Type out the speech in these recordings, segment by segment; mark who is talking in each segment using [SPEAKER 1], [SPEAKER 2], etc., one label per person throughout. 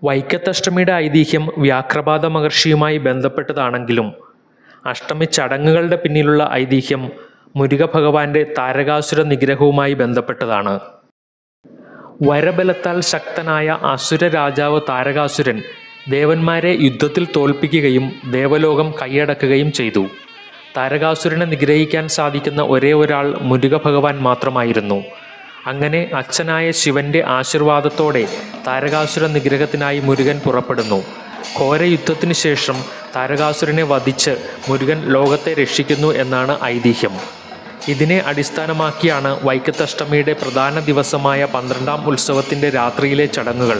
[SPEAKER 1] വൈക്കത്തഷ്ടമിയുടെ ഐതിഹ്യം വ്യാഘ്രപാദ മഹർഷിയുമായി ബന്ധപ്പെട്ടതാണെങ്കിലും അഷ്ടമി ചടങ്ങുകളുടെ പിന്നിലുള്ള ഐതിഹ്യം മുരുക ഭഗവാന്റെ താരകാസുര നിഗ്രഹവുമായി ബന്ധപ്പെട്ടതാണ്. വരബലത്താൽ ശക്തനായ അസുര രാജാവ് താരകാസുരൻ ദേവന്മാരെ യുദ്ധത്തിൽ തോൽപ്പിക്കുകയും ദേവലോകം കൈയടക്കുകയും ചെയ്തു. താരകാസുരനെ നിഗ്രഹിക്കാൻ സാധിക്കുന്ന ഒരേ ഒരാൾ മുരുക ഭഗവാൻ മാത്രമായിരുന്നു. അങ്ങനെ അച്ഛനായ ശിവന്റെ ആശീർവാദത്തോടെ താരകാസുര നിഗ്രഹത്തിനായി മുരുകൻ പുറപ്പെടുന്നു. ഘോര യുദ്ധത്തിനു ശേഷം താരകാസുരനെ വധിച്ച് മുരുകൻ ലോകത്തെ രക്ഷിക്കുന്നു എന്നാണ് ഐതിഹ്യം. ഇതിനെ അടിസ്ഥാനമാക്കിയാണ് വൈക്കത്തഷ്ടമിയുടെ പ്രധാന ദിവസമായ 12ാം ഉത്സവത്തിൻ്റെ രാത്രിയിലെ ചടങ്ങുകൾ.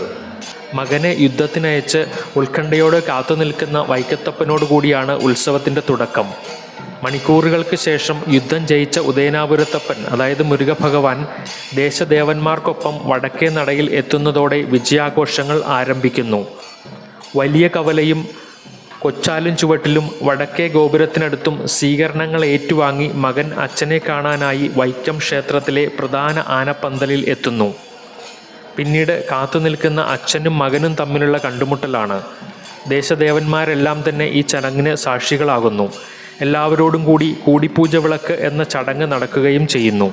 [SPEAKER 1] മകനെ യുദ്ധത്തിനയച്ച് ഉത്കണ്ഠയോടെ കാത്തുനിൽക്കുന്ന വൈക്കത്തപ്പനോടുകൂടിയാണ് ഉത്സവത്തിൻ്റെ തുടക്കം. മണിക്കൂറുകൾക്ക് ശേഷം യുദ്ധം ജയിച്ച ഉദയനാപുരത്തപ്പൻ അതായത് മുരുക ഭഗവാൻ ദേശദേവന്മാർക്കൊപ്പം വടക്കേ നടയിൽ എത്തുന്നതോടെ വിജയാഘോഷങ്ങൾ ആരംഭിക്കുന്നു. വലിയ കവലയും കൊച്ചാലും ചുവട്ടിലും വടക്കേ ഗോപുരത്തിനടുത്തും സ്വീകരണങ്ങൾ ഏറ്റുവാങ്ങി മകൻ അച്ഛനെ കാണാനായി വൈക്കം ക്ഷേത്രത്തിലെ പ്രധാന ആനപ്പന്തലിൽ എത്തുന്നു. പിന്നീട് കാത്തുനിൽക്കുന്ന അച്ഛനും മകനും തമ്മിലുള്ള കണ്ടുമുട്ടലാണ്. ദേശദേവന്മാരെല്ലാം തന്നെ ഈ ചടങ്ങിന് സാക്ഷികളാകുന്നു. എല്ലാവരോടും കൂടി കൂടിപ്പൂജ വിളക്ക് എന്ന ചടങ്ങ് നടക്കുകയും ചെയ്യുന്നു.